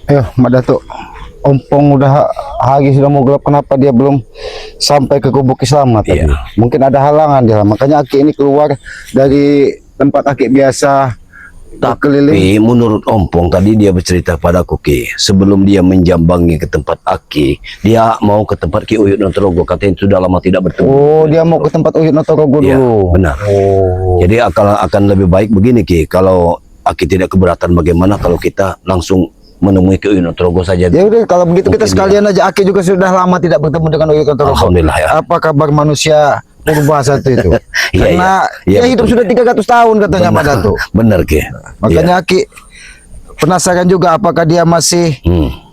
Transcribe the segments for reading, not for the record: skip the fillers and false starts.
Ayo, Mak Datuk. Ompong udah hari sudah mau gelap, kenapa dia belum sampai ke Gubuk Selamat tadi? Iya. Mungkin ada halangan dia, makanya Aki ini keluar dari tempat Aki biasa keliling. Tapi menurut Ompong tadi dia bercerita padaku Ki, sebelum dia menjambangi ke tempat Aki, dia mau ke tempat Ki Uyut Notorogo, katanya sudah lama tidak bertemu. Oh, dia mau ke tempat Uyut Notorogo Iya, dulu. benar. Oh. Jadi akan lebih baik begini Ki, kalau Aki tidak keberatan bagaimana kalau kita langsung menemui Ki Uyut Notorogo saja. Ya udah, kalau begitu kita Mungkin sekalian aja. Aki juga sudah lama tidak bertemu dengan Uyut Notorogo. Alhamdulillah ya. Apa kabar manusia purba satu itu? Iya, Karena iya, dia hidup betul. sudah 300 tahun katanya Mak Datuk. Benar Ki. Makanya Aki penasaran juga apakah dia masih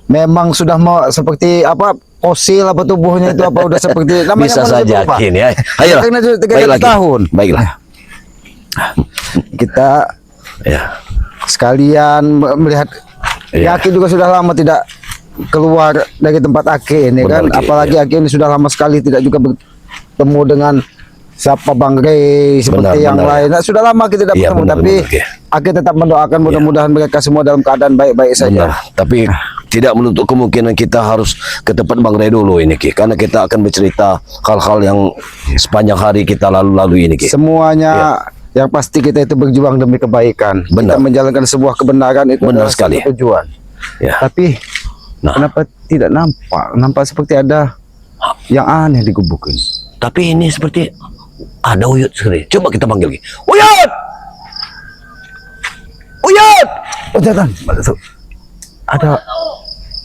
memang sudah mau seperti apa, fosil apa tubuhnya itu, apa udah seperti namanya Bisa manusia saja purba. Ki ini. Ayo. Karena sudah 300 Baik lagi. tahun. Baiklah. Kita Ya. sekalian melihat. Iya. Aki juga sudah lama tidak keluar dari tempat Aki ini. Benar, kan, Ki, apalagi iya. Aki ini sudah lama sekali tidak juga bertemu dengan siapa Bang Rey seperti Benar, yang benar. lain. Nah, sudah lama kita tidak Iya, bertemu, benar, tapi benar, Ki. Aki tetap mendoakan mudah-mudahan mereka semua dalam keadaan baik-baik saja. Benar. Tapi tidak menutup kemungkinan kita harus ke tempat Bang Rey dulu ini Ki, karena kita akan bercerita hal-hal yang sepanjang hari kita lalu-lalu ini Ki. Semuanya yang pasti kita itu berjuang demi kebaikan. Benar. Kita menjalankan sebuah kebenaran itu Benar adalah sekali. satu tujuan. Ya. Tapi Nah. kenapa tidak nampak? Nampak seperti ada yang aneh di gubuk ini. Tapi ini seperti ada Uyut sekali. Coba kita panggil Ki. Uyut! Uyut! Oh, jangan. Ada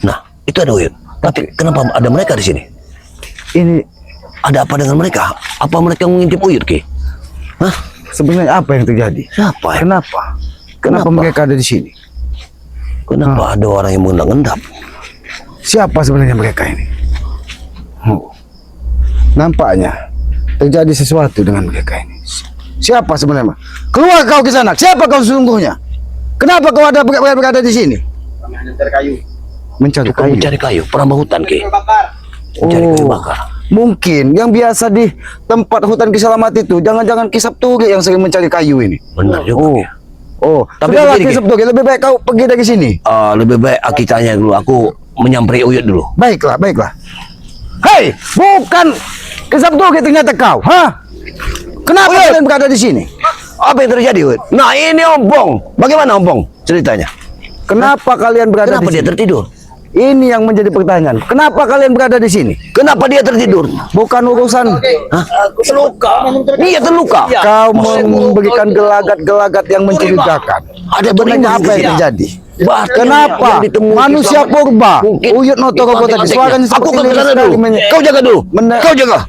Nah, itu ada Uyut. Tapi kenapa ada mereka di sini? ini Ada apa dengan mereka? Apa mereka mengintip Uyut Ki? Hah? sebenarnya apa yang terjadi? Siapa ya? Kenapa? Kenapa Kenapa? mereka ada di sini? Kenapa ada orang yang mengendap-endap? Siapa sebenarnya mereka ini? Oh. Nampaknya terjadi sesuatu dengan mereka ini. Siapa sebenarnya? Keluar kau ke sana. Siapa kau sesungguhnya? Kenapa kau ada berada di sini? Kami hanya mencari kayu. Mencari Bukan kayu. mencari kayu, perambah hutan Ki. Bakar. Mencari kayu Oh. bakar. Mungkin yang biasa di tempat hutan Kiselamat itu, jangan-jangan Kisap Tuge yang sering mencari kayu ini. Benar juga. Oh. Ki. Oh, Tapi sudahlah begini, Ki. Kisap Tuge, lebih baik kau pergi dari sini. Lebih baik Aki tanya dulu. Aku menyamperi Uyut dulu. Baiklah, baiklah. Hei, bukan Kisap Tuge ternyata kau, ha? Kenapa kalian berada di sini? Apa yang terjadi Uyut? Nah ini Ompong. Bagaimana Ompong ceritanya? Kenapa kalian berada Kenapa di dia sini? tertidur? Ini yang menjadi pertanyaan. Kenapa kalian berada di sini? Kenapa dia tertidur? Bukan urusan Aku terluka. Dia terluka. kau memberikan gelagat-gelagat yang mencurigakan. Ada Sebenarnya berimah apa yang di sini. terjadi? Bahkan Kenapa yang ditemui manusia Kiselamat- purba Mungkin Uyut Notorogo di tadi kontek-konteknya. suaranya Aku seperti ke lirih sana sekali dulu. Kau jaga dulu. Kau jaga.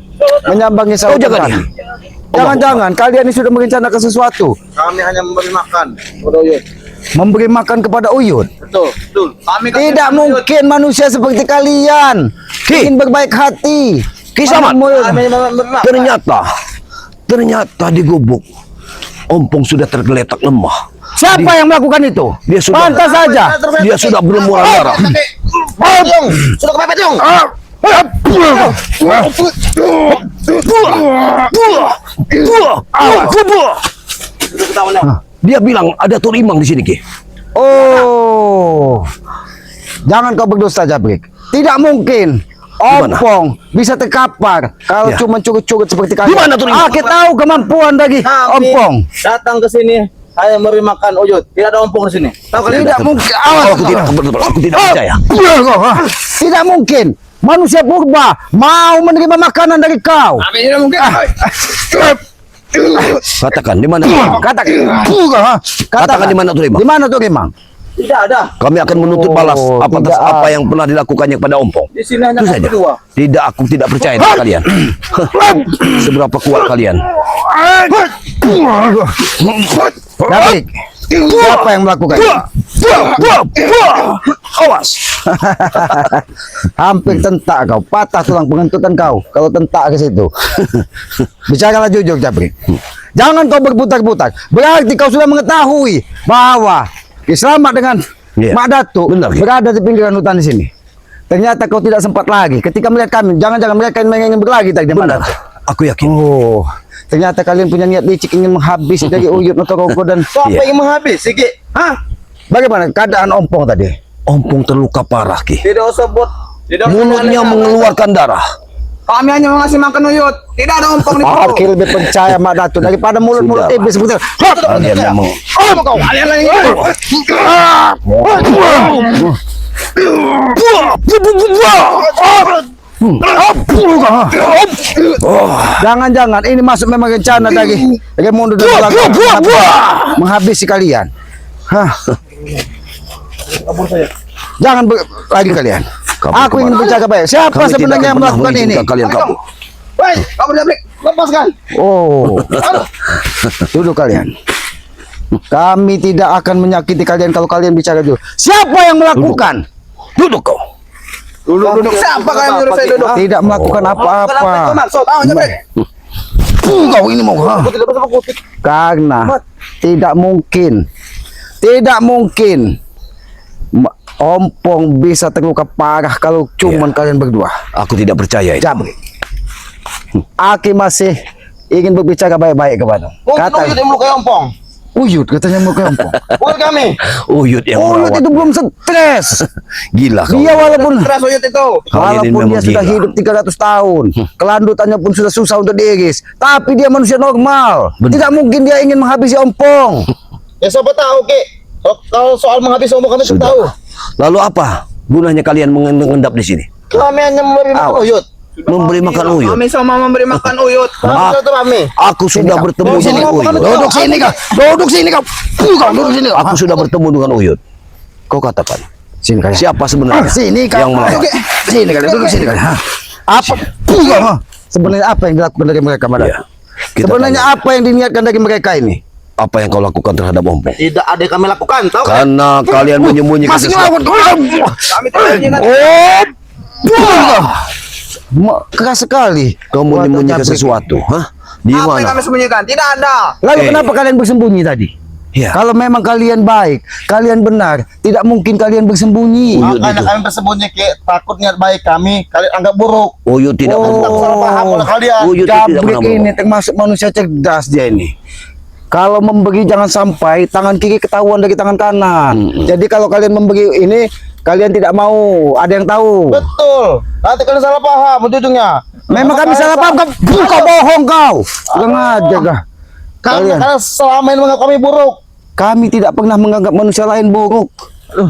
menyambangi Kau sawah jaga petani. dia. Jangan-jangan kalian ini sudah merencanakan sesuatu, Kami hanya memberi makan. Uyut. memberi makan kepada Uyut. Betul, betul. Kami kasih Tidak makan Uyut. mungkin manusia seperti kalian ingin berbaik hati. Kisah, Mat. Kami hanya memberi makan. Ternyata di gubuk Ompong sudah tergeletak lemah. Siapa yang melakukan itu? Dia sudah- Pantas saja. Dia sudah berlumuran darah. Sudah kepepet, Yung. Sudah ketahuan, Yung. Dia bilang ada turimang di sini Ki. Oh, jangan kau berdusta, Jabrik. Tidak mungkin Gimana? Ompong bisa terkapar kalau Ya. cuma curut-curut seperti kalian. Gimana tuh, Rimang? Kita tahu kemampuan dari Kami Ompong. datang ke sini hanya memberi makan Uyut. Tidak ada ompong di sini. Tahu kalian? Tidak mungkin. Aku tidak percaya. Tidak mungkin. Manusia purba mau menerima makanan dari kau. Kami tidak mungkin. Katakan di mana? Katakan di mana turimang? Di mana tuh Rimang? Tidak ada. Kami akan menuntut balas atas tidak apa ada. yang pernah dilakukannya kepada Ompong. Di sini hanya Itu kami saja. berdua. Tidak, aku tidak percaya dengan kalian. Seberapa kuat kalian? Jabrik, siapa yang melakukan ini? Awas. Hampir tentak kau, patah tulang pengentutan kau kalau tentak ke situ. Bicaralah jujur, Jabrik. Jangan kau berputar-putar. Berarti kau sudah mengetahui bahwa Kiselamat dengan Iya. Mak Datuk Benar, Ki. berada di pinggiran hutan di sini. Ternyata kau tidak sempat lagi ketika melihat kami. Jangan-jangan mereka ingin berlagi tadi, Mak Benar. Datuk. Aku yakin. Oh, ternyata kalian punya niat licik ingin menghabis dari Uyut Notorogo dan Kau apa Iya. yang menghabis, Sigi? Hah? bagaimana keadaan Ompong tadi? Ompong terluka parah, Ki. Tidak usah buat. Tidak usah Mulutnya aneh-aneh. mengeluarkan darah. Kami hanya mengasih makan Uyut. Tidak ada ompong di Aku perut. lebih percaya Mak Datuk daripada mulut-mulut Sudah, iblis seperti itu. Kalian memang Kalian lagi. Jangan-jangan ini masuk memang rencana lagi mundur dan belakang menghabisi kalian. Hah. Jangan lagi kalian. Aku ingin berjaga baik. Siapa Kami tidak sebenarnya yang akan pernah melakukan ini? mengizinkan kalian kabur. Woi, kamu Dabrik, lepaskan. Oh, duduk kalian. Kami tidak akan menyakiti kalian kalau kalian bicara dulu. Siapa yang melakukan? Duduk kau. Duduk. Siapa kalian nyuruh saya duduk? Tidak melakukan Kenapa apa-apa. itu maksud? Ah, Dabrik. Kau ini mau Aku tidak bisa mengutip. karena tidak mungkin Ompong bisa terluka parah kalau cuman kalian berdua. Aku tidak percaya itu. Jabri, Aki masih ingin berbicara baik-baik kepada. Mungkin Kata Uyut yang melukai ompong. Uyut katanya mau ke Ompong. Bukan kami. Uyut yang Uyut merawat. itu belum stres. Gila kau. Dia walaupun Stres Uyut itu. Kalian ini Walaupun dia memang sudah gila. hidup 300 tahun, kelandutannya pun sudah susah untuk diiris, tapi dia manusia normal. Benar. Tidak mungkin dia ingin menghabisi Ompong. Ya siapa tahu, Ki. Kalau soal menghabis ompong kami tidak Sudah. tahu. Lalu apa gunanya kalian mengendap di sini? Kami hanya memberi makan Awas. Uyut. Memberi makan Uyut. Kami sama memberi makan Uyut. Ah. Itu kami. Aku sudah bertemu Duduk dengan sini, Uyut. Duduk sini kau. Duduk sini kau. Duduk sini kau. Aku sudah bertemu dengan Uyut. Kau katakan, Sini kalian. siapa sebenarnya Sini kau. yang melawan? Oke. Sini kalian. Duduk sini kalian. Hah? Apa? Sebenarnya apa yang dilakukan dari mereka, Madam? Ya, kita Sebenarnya tanya, apa yang diniatkan dari mereka ini? apa yang kau lakukan terhadap Ompong? Tidak ada yang kami lakukan, tahu kan? Karena kalian menyembunyikan Masih sesuatu. ngelawan. Kami tidak mengingat. Keras sekali. Kau menyembunyikan Jabrik. sesuatu, hah? Di Apa yang mana? kami sembunyikan? Tidak ada. Lalu Eh. kenapa kalian bersembunyi tadi? Ya, Kalau memang kalian baik, kalian benar, tidak mungkin kalian bersembunyi. Uyut Makanya itu. kami bersembunyi, Ki. Takut niat baik kami, kalian anggap buruk. Uyut tidak Oh. pernah. Tak salah paham oleh kalian. Uyut itu tidak Jabrik pernah ini bohong. termasuk manusia cerdas dia ini. Kalau memberi jangan sampai tangan kiri ketahuan dari tangan kanan. Jadi kalau kalian memberi ini, kalian tidak mau ada yang tahu. Betul. Nanti kalian salah paham ujung-ujungnya. Memang kami salah paham, kau bohong kau. Kurang aja kah? Kalian Kalian. selama ini menganggap kami buruk. Kami tidak pernah menganggap manusia lain buruk.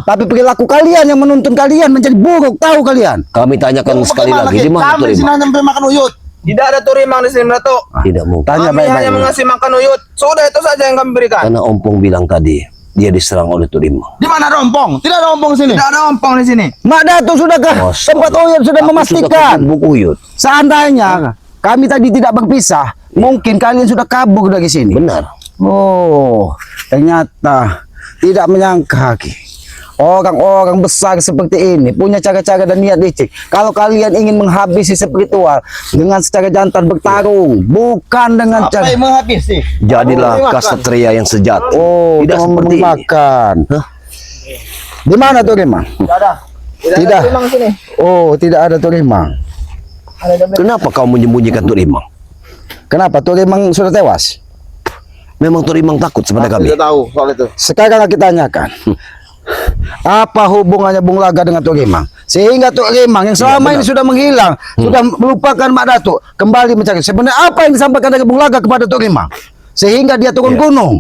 Tapi perilaku kalian yang menuntun kalian menjadi buruk, tahu kalian? Kami tanyakan sekali Bagaimana, lagi, Ki? di mana Kami di sini Turimang? hanya memberi makan Uyut. Tidak ada turimang di sini, Datuk. Tidak mungkin. Tanya Kami baik-baik. hanya mengasih makan Uyut. Sudah itu saja yang kami berikan. Karena Ompong bilang tadi, dia diserang oleh Turimang. Di mana ada ompong? Tidak ada ompong di sini. Tidak ada ompong di sini. Mak Datuk sudahkah? Astaga. Tempat Uyut sudah Aku memastikan. sudah ketemu Uyut. Seandainya kami tadi tidak berpisah, mungkin kalian sudah kabur dari sini. Benar. Oh, ternyata tidak menyangka Ki. Orang-orang besar seperti ini punya cara-cara dan niat licik. Kalau kalian ingin menghabisi spiritual dengan secara jantan bertarung, bukan dengan Apa cara yang menghabisi? Jadilah Kamu kasatria yang sejati. oh, Tidak cuma seperti ini. memakan. Di mana tuh Rimang? Tidak ada. Tidak. ada turimang di sini. Oh, tidak ada tuh Rimang. Kenapa kau menyembunyikan Turimang? Kenapa tuh Rimang sudah tewas? Memang Turimang takut kepada kami. Tidak tahu soal itu. Sekarang kita tanyakan. Apa hubungannya Bung Laga dengan Tuk Rimang? Sehingga Tuk Rimang yang selama ini sudah menghilang, sudah melupakan Mak Datuk, kembali mencari. Sebenarnya apa yang disampaikan dari Bung Laga kepada Tuk Rimang? Sehingga dia turun Ya. gunung.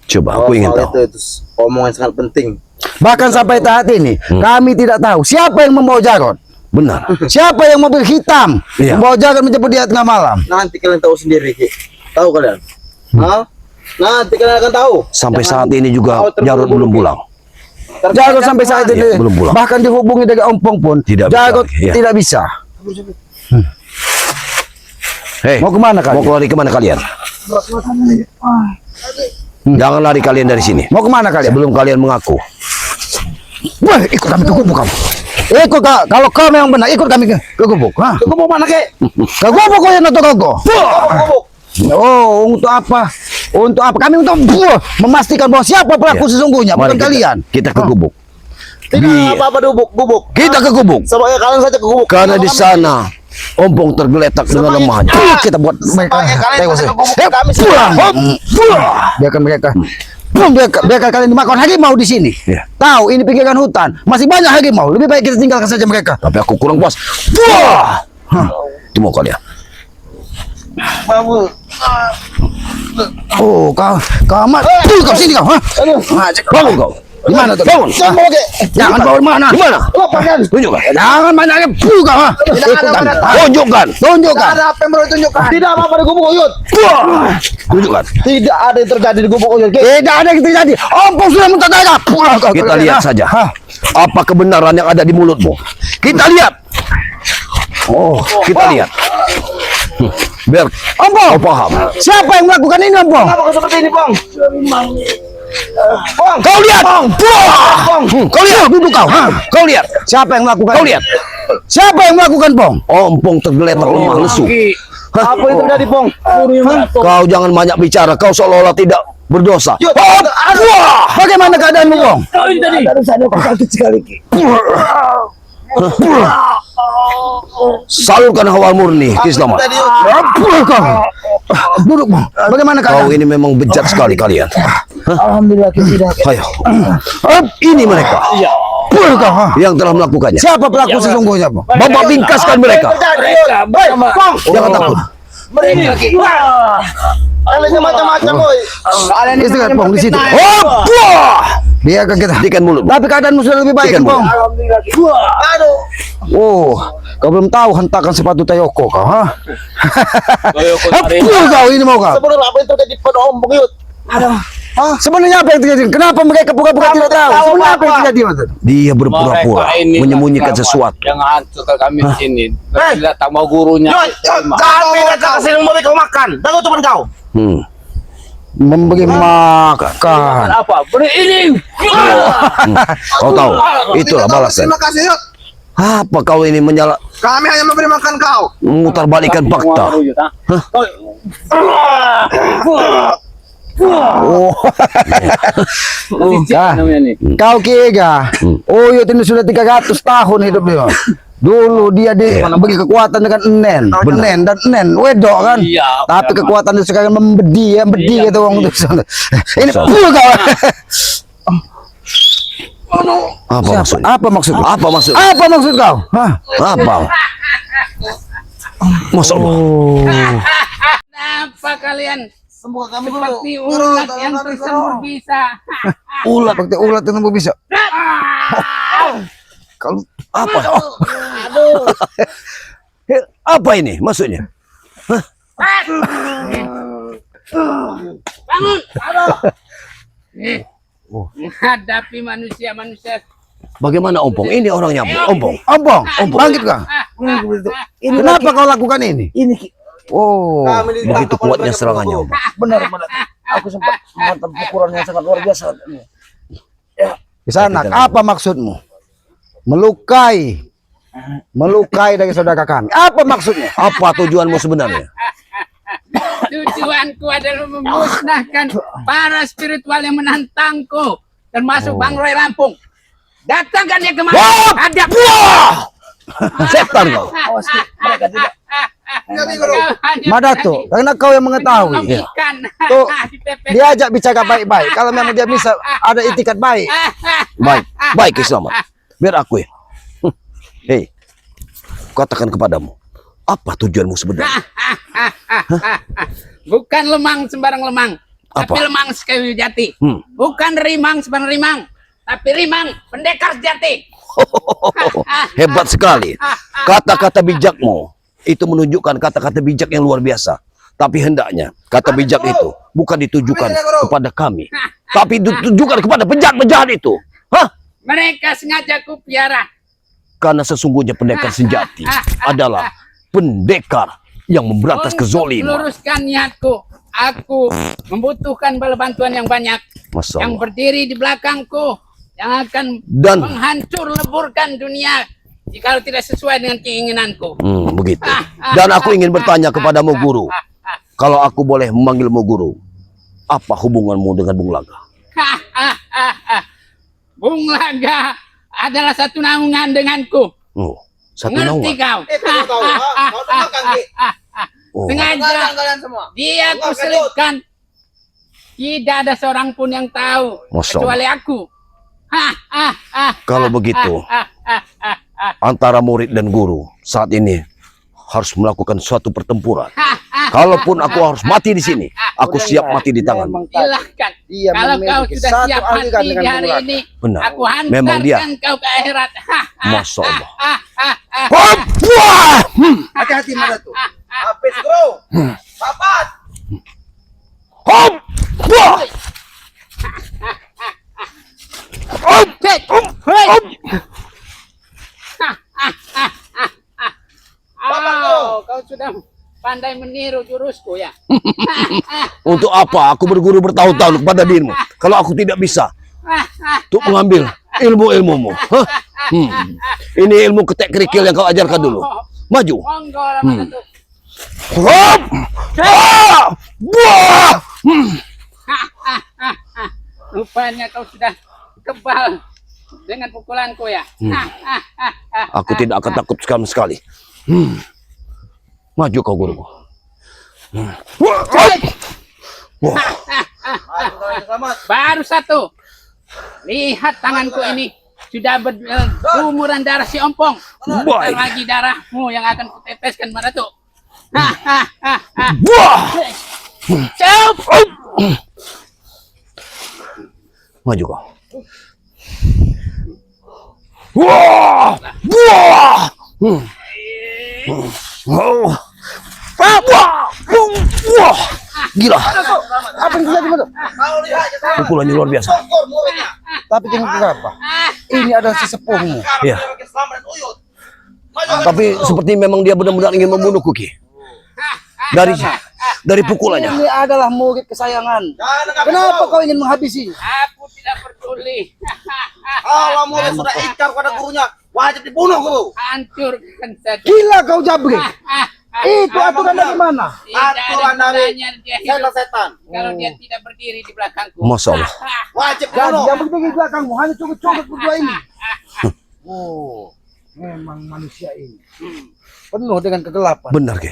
Coba, aku ingin soal tahu. itu omongan sangat penting. Bahkan sampai saat ini, kami tidak tahu siapa yang membawa Jarod. Benar. Siapa yang mobil hitam Iya. membawa Jarod menjemput dia tengah malam. Nanti kalian tahu sendiri, Ki. Tahu kalian? Hah? Nanti kalian akan tahu. Sampai Jangan saat ini juga kau terburu-buru, Jarod belum Ki. pulang. Jarod sampai saat ini Iya, belum pulang. bahkan dihubungi dari Ompong pun Tidak bisa Jarod lagi, iya. tidak bisa. Hei, Mau kemana mau kalian? lari kemana kalian? Jangan lari kalian dari sini. Mau kemana kalian? Sebelum kalian mengaku. Wah, ikut kami ke gubuk kamu. Ikut kalau kau memang benar, ikut kami ke gubuk. Hah? Tunggu mau mana, Ki? Ke gubuk kau yang nonton kau. Gubuk. Oh, untuk apa? Untuk apa? Kami untuk memastikan bahwa siapa pelaku Ya. sesungguhnya, Mari bukan kalian. Kita ke gubuk. Tidak apa-apa gubuk. Kita ke gubuk. Sebagai kalian saja ke gubuk. Karena di Kami- sana Ompong tergeletak dengan Supaya- lemahnya. Kita buat mereka Supaya kalian tewas. saja ke gubuk, Eh, kami pulang. saja. Biarkan mereka Biarkan kalian dimakan harimau di sini. Ya. Tahu ini pinggiran hutan, masih banyak harimau. Lebih baik kita tinggalkan saja mereka. Tapi aku kurang puas. Wah! Itu mau kalian. Oh, kau amat. Kau sini kau. Ha? Bangun kau. Di mana tuh? Bangun. Jangan bawa mana? Di mana? Lepaskan. Tunjukkan. Jangan main lagi. Kau ha. Ikutan. Tunjukkan. Tunjukkan. Ada apa yang perlu ditunjukkan? Tidak apa-apa di gubuk Uyut. Tunjukkan. Tidak ada yang terjadi di gubuk Uyut. Tidak ada yang terjadi. Ompong sudah minta daya. Kita lihat saja. Apa kebenaran yang ada di mulutmu? Kita lihat. Oh, kita lihat. Biar Ompong, kau paham. siapa yang melakukan ini, Ompong? Kenapa kau seperti ini, Pong? Kau lihat. Kau lihat, duduk kau. Ha? Kau lihat. Siapa yang melakukan? Kau ini? lihat. Siapa yang melakukan, Pong? Ompong tergeletak lemah lesu. Apa yang terjadi, Pong? Kau jangan banyak bicara. Kau seolah-olah tidak berdosa. Yud, Bagaimana keadaanmu, Pong? Salurkan hawa murni, Kislamat. Tadi, Yud. Kau. Duduk, Pong. Bagaimana Kau keadaan? ini memang bejat sekali kalian. Alhamdulillah tidak. Ayo. Ini mereka Kau, ha? yang telah melakukannya. Siapa pelaku sesungguhnya, Pong? Bapak bingkaskan mereka. Pong, Jangan takut. kalian macam-macam, boy. Istirahat, Pong, di situ. Oh, Biarkan kita. hentikan mulut. Tapi keadaanmu sudah lebih baik, Ikan, Pong. Aduh. Oh, kau belum tahu hentakan sepatu Tayoko kau, ha? Kau ini mau kau? Sebenarnya apa yang terjadi pada Om Bung Yud? Sebenarnya apa yang terjadi? Kenapa mereka pura-pura tidak tahu? Sebenarnya apa yang terjadi, Mas? Dia berpura-pura Mereka ini menyembunyikan dapat sesuatu. yang hancurkan kami di sini. Tidak tak mau gurunya. Yud, kami datang ke sini memberi kau makan. Tahu teman kau? Memberi makan. Apa? Beri ini. Kau tahu, itulah balasan. Terima kasih, Yud. Apa kau ini Kami hanya memberi makan kau. memutarbalikkan fakta? Oh, kau kira? Oh, Yud ini sudah 300 tahun hidup dia. Dulu dia bagi kekuatan dengan Nen, dan Nen, wedok kan. Iya, Tapi kekuatan itu sekarang membedi Iya. gitu orang itu. Ini kau. Apa maksudnya? Apa maksudnya? Apa maksudnya? Apa maksud kau? Hah? Apa? Masya Allah. Kenapa kalian Semoga kami seperti ulat yang tersembur bisa? Ulat, seperti ulat yang bisa. Kalau apa? Apa ini maksudnya? Bangun! Menghadapi manusia-manusia. Bagaimana Ompong? Ini orangnya Ompong. Ompong, bangkit kau. Kenapa kau lakukan ini? Oh, Begitu kuatnya serangannya Ompong. benar. Aku sempat mantap pukulan yang sangat luar biasa. di sana. Apa maksudmu? Melukai dari saudara kami. Apa maksudnya? Apa tujuanmu sebenarnya? Tujuanku adalah memusnahkan para spiritual yang menantangku, termasuk Bang Roy Lampung. Datangkan dia kemari. Hadap. Setan kau. Mereka tidak. Madato, karena kau yang mengetahui. Tuh, diajak bicara baik-baik. Kalau memang dia bisa ada itikat baik. Baik Selamat. Biar aku ya. Hei, katakan kepadamu, apa tujuanmu sebenarnya? Bukan lemang sembarang lemang, Apa? tapi lemang sekayu jati. Hmm. Bukan rimang sembarang rimang, tapi rimang pendekar sejati. Hebat sekali. Kata-kata bijakmu itu menunjukkan kata-kata bijak yang luar biasa. Tapi hendaknya kata bijak itu bukan ditujukan kepada kami, tapi ditujukan kepada penjahat-penjahat itu. Hah? Mereka sengaja ku piara. Karena sesungguhnya pendekar sejati adalah pendekar yang memberantas Untuk kezoliman. meluruskan niatku, aku membutuhkan bala bantuan yang banyak, Masya yang Allah. berdiri di belakangku, yang akan Dan- menghancur leburkan dunia jika tidak sesuai dengan keinginanku. Begitu. Dan aku ingin bertanya kepadamu guru. Kalau aku boleh memanggilmu guru, apa hubunganmu dengan Bung Laga? Bung Laga adalah satu naungan denganku. Oh, satu Ngerti naungan. kau? Kau tahu, kau dengarkan, Ki. Oh. Sengaja Kalian semua. dia aku Dengarkan, selipkan Tidak ada seorang pun yang tahu Masya kecuali aku. Kalau begitu, antara murid dan guru saat ini harus melakukan suatu pertempuran. Kalaupun aku harus mati di sini, aku siap mati di tangan. Silahkan. Dia Kalau kau memiliki sudah satu siap aliran mati di dengan hari Bung ini, Benar. aku Memang dia. hantarkan kau ke akhirat. Masya Allah. Hop! Hati-hati Madatu. Habis bro. Papat. Hop! Wah! Hop! Hop! Oh, kau sudah pandai meniru jurusku ya. Untuk apa aku berguru bertahun-tahun kepada dirimu kalau aku tidak bisa untuk mengambil ilmu-ilmumu? Hah? Ini ilmu ketek kerikil yang kau ajarkan dulu. Maju. Monggo lah mana tuh. Hop! Ah! Wah! Rupanya kau sudah kebal dengan pukulanku ya. Aku tidak akan takut sama sekali. Maju kau guruku. Wah! Wah! Baru satu. Lihat tanganku ini sudah berlumuran darah si ompong. Baik. Bentar lagi darahmu yang akan kuteteskan pada tuh. Wah! Cup. Maju kau. Wah! Wah! Oh. Wah! Wah! Gila. Apa yang terjadi Madatu? Pukulannya luar biasa. Tapi jangan kenapa. Ini adalah sesepuhmu. Ya. Tapi seperti memang dia benar-benar ingin membunuhku, Ki. Dari pukulannya. Ini adalah murid kesayangan. Kenapa kau ingin menghabisi? Aku tidak peduli. Kalau murid sudah ingkar pada gurunya, wajib dibunuh guru. Hancurkan saja. Gila kau Jabri. Itu aturan dari mana? Tidak ada Aturan dari gunanya dia hidup setan. kalau dia tidak berdiri di belakangku. Masya Allah. Wajib Dan bunuh. yang berdiri di belakangmu hanya coba-coba berdua ini. Oh, memang manusia ini penuh dengan kegelapan. Benar, Ki.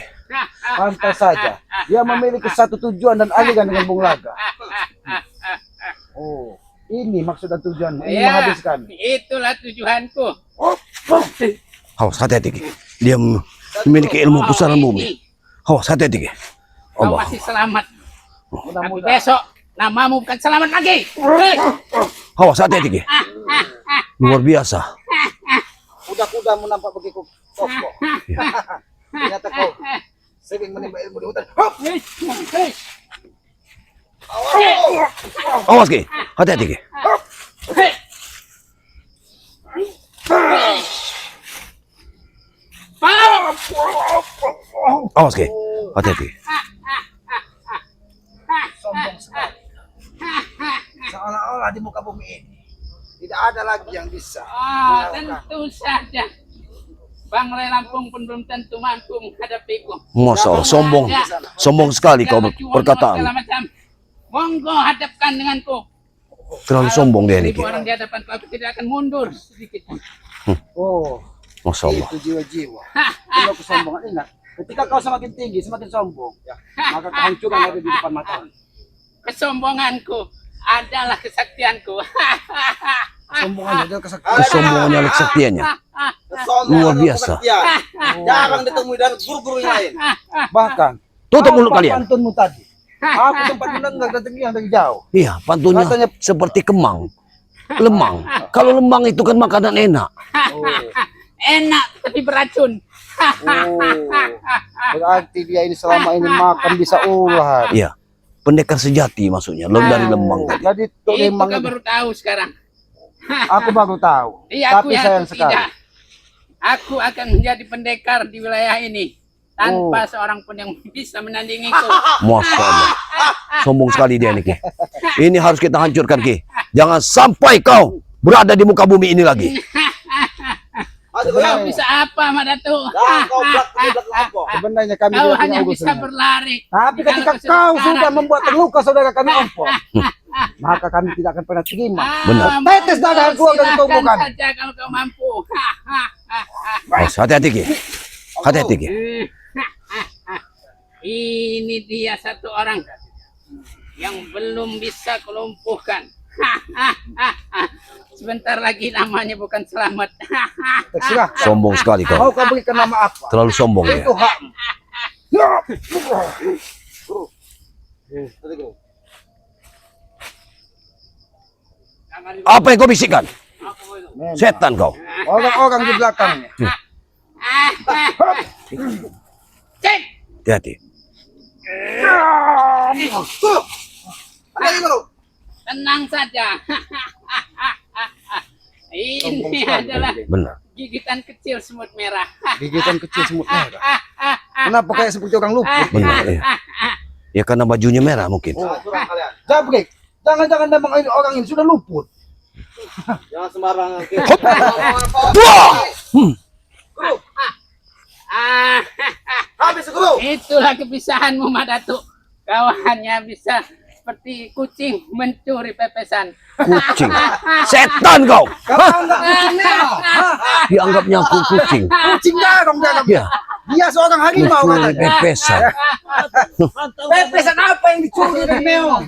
Pantas saja dia memiliki satu tujuan dan aliran dengan Bung Laga. Oh, ini maksud dan tujuan ini Ya, menghabiskan. itulah tujuanku. Awas, hati-hati, Ki. Dia memiliki ilmu pusaran bumi. Awas, hati-hati, Ki. Kau Allah. masih selamat. Tapi Mudah-mudahan besok namamu bukan selamat lagi. Awas, hati-hati, Ki. Luar biasa. kuda-kuda menampak begitu kokoh. Ternyata kau sering menimba ilmu di hutan. Hop! Awas, Ki. Hati-hati, Ki. Awas, Ki. Hati-hati. Sombong sekali. Seolah-olah di muka bumi ini tidak ada lagi yang bisa. Ah, tentu saja. Bang Ray Lampung pun belum tentu mampu menghadapiku. Masya Allah, sombong sekali kau Segala cuan, perkataan. segala macam. Monggo hadapkan denganku. Terlalu sombong dia ini, Ki. 1000 orang di hadapanku, aku tidak akan mundur sedikit pun. Oh, Masya Allah. itu jiwa-jiwa. Kalau kesombongan, ingat. Ketika kau semakin tinggi, semakin sombong, maka kehancuran ada di depan mata. Kesombonganku adalah kesaktianku. Kesombongan adalah kesaktian. Kesombongannya, kesaktiannya. Luar biasa. Jarang ditemui dari guru-guru yang lain. Bahkan, Tutup mulut apa kalian. pantunmu tadi. Aku sempat mendengar dari jauh. Iya, pantunnya Katanya- seperti kemang. Lemang. Kalau lemang itu kan makanan enak. Oh, Enak tapi beracun. oh. Berarti dia ini selama ini makan bisa ular. Iya. Pendekar sejati maksudnya, dari lemang tadi. Jadi tuh Itu memang kau baru tahu sekarang. aku baru tahu. Iya, aku Tapi yang sayang sekali. tidak. Aku akan menjadi pendekar di wilayah ini tanpa seorang pun yang bisa menandingiku. Masya Allah. Sombong sekali dia ini, Ki. Ini harus kita hancurkan, Ki. Jangan sampai kau berada di muka bumi ini lagi. Kau bisa apa, Madatu? Kau belak lapor. Sebenarnya kami Kau tidak punya hanya urusan bisa dengan- berlari. Tapi ketika Kalau kau sekarang- sudah membuat terluka saudara kami ompong, maka kami tidak akan pernah terima. Benar. Tetes darah keluar dari tubuh Silakan kami. saja kalau kau mampu. Awas, hati-hati, Ki. Hati-hati, Ki. Ini dia satu orang yang belum bisa kulumpuhkan. Sebentar lagi namanya bukan Selamat. Terserah. Sombong sekali Mau kau. kau berikan nama apa? Terlalu sombong ya. Itu hak. Apa yang kau bisikkan? Setan kau. Orang-orang di belakangnya. Cek. Hati-hati. Tenang saja. Ini adalah Benar. gigitan kecil semut merah. Gigitan kecil semut merah. Kenapa kayak seperti orang luput? Benar ya. Ya karena bajunya merah mungkin. Curang kalian. Jabrik, jangan-jangan memang orang ini sudah luput. Jangan sembarangan. Wah! Ah, Habis guru. itulah kebisaanmu Madatu. Kau hanya bisa seperti kucing mencuri pepesan. Kucing. Setan kau. Kamu anggap kucing merah? Dianggapnya aku kucing. Kucing garong dia anggap. Ya. Dia seorang harimau Mencuri katanya. pepesan. Pepesan apa yang dicuri dari Meo?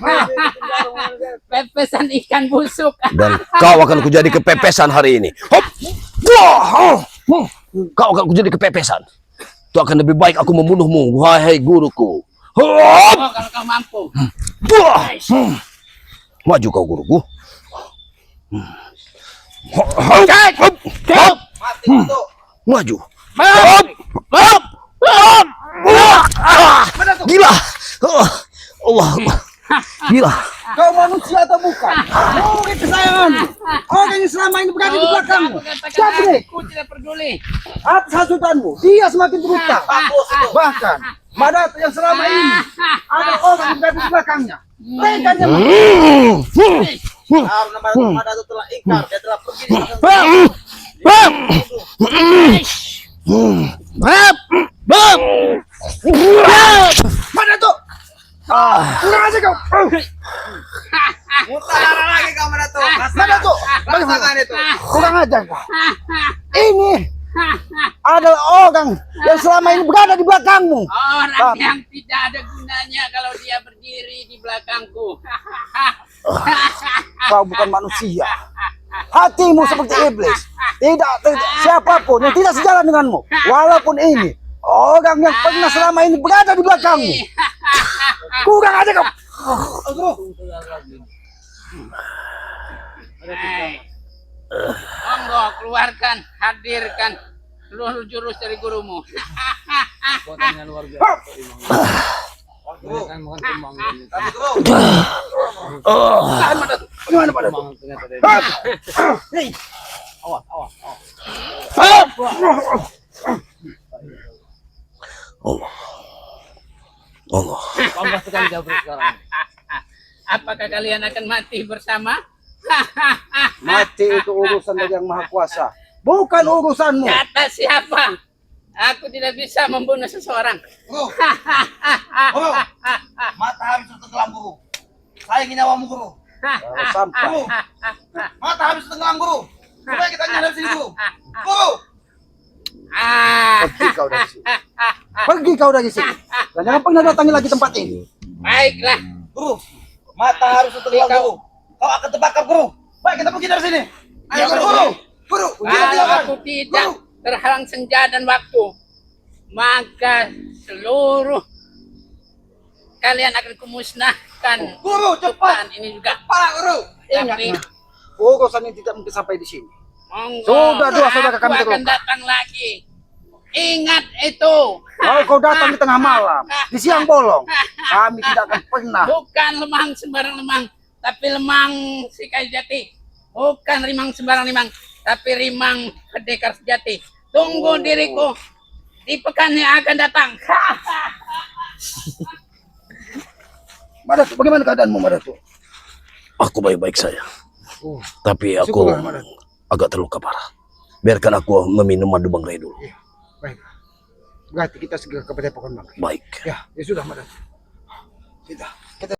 Pepesan ikan busuk. Dan kau akan kujadi kepepesan hari ini. Hop. Wah. Kau akan kujadi kepepesan. Itu akan lebih baik aku membunuhmu, wahai guruku. Hop. Oh, kalau kau mampu. Wah. Maju kau guruku. Hop. Hop. Mati itu. Maju. Hop. Hop. Hop. Gila. Allah. Gila. Kau manusia atau bukan? Murid kesayangan. Orang yang selama ini berada di belakangmu. Kamu katakan Jabrik, aku tidak peduli. atas hasutanmu, dia semakin berutang. Bahkan, Madatu yang selama ini ada orang yang berada di belakangnya. Mereka yang Karena Madatu telah ingkar, dia telah pergi di Madatu! Kurang aja kau! Muntah darah lagi kau Madatu. Madatu! Rasakan itu. Kurang aja kau! Ini adalah orang yang selama ini berada di belakangmu. Orang yang tidak ada gunanya kalau dia berdiri di belakangku. Kau bukan manusia. Hatimu seperti iblis. Tidak siapapun yang tidak sejalan denganmu. Walaupun ini orang yang pernah selama ini berada di belakangmu. Kurang aja kau. Hei. Monggo keluarkan, hadirkan seluruh jurus dari gurumu. Tapi guru. Gimana Madatu? Allah. Allah. Apakah kalian akan mati bersama? Mati itu urusan dari Yang Maha Kuasa. Bukan urusanmu. Kata siapa? Aku tidak bisa membunuh seseorang. Guru. Guru. Mata habis untuk tenggelam guru. Saya ingin nyawamu guru. Kalau sampai Guru. Mata habis untuk tenggelam guru. Supaya kita nyadar sini guru. Guru. pergi kau dari sini. Pergi kau dari sini. Dan jangan pernah datangi lagi tempat ini. Baiklah. Guru. Mata harus untuk tenggelam guru. Kau akan terbakar guru. Baik kita pergi dari sini. Ayo guru. Guru. Guru. Kalau aku tidak terhalang senja dan waktu, maka seluruh kalian akan kumusnahkan. Guru cepat. Ini juga. Parah guru. Tapi Urusan ini tidak mungkin sampai di sini. monggo, Sudah dua saudara kami aku akan terluka. datang lagi. Ingat itu. Kalau kau datang di tengah malam, di siang bolong, kami tidak akan pernah. Bukan lemang sembarang lemang, tapi lemang si kayu jati. Bukan rimang sembarang rimang, tapi rimang pendekar sejati. Tunggu diriku di pekan yang akan datang. Madatu, bagaimana keadaanmu Madatu? Aku baik-baik saja. Tapi aku Syukurlah, Madatu. agak terluka parah. Biarkan aku meminum madu bangkai dulu. Baik. Berarti kita segera ke Padepokan Bangkai. Baik. Ya sudah Madatu. Kita.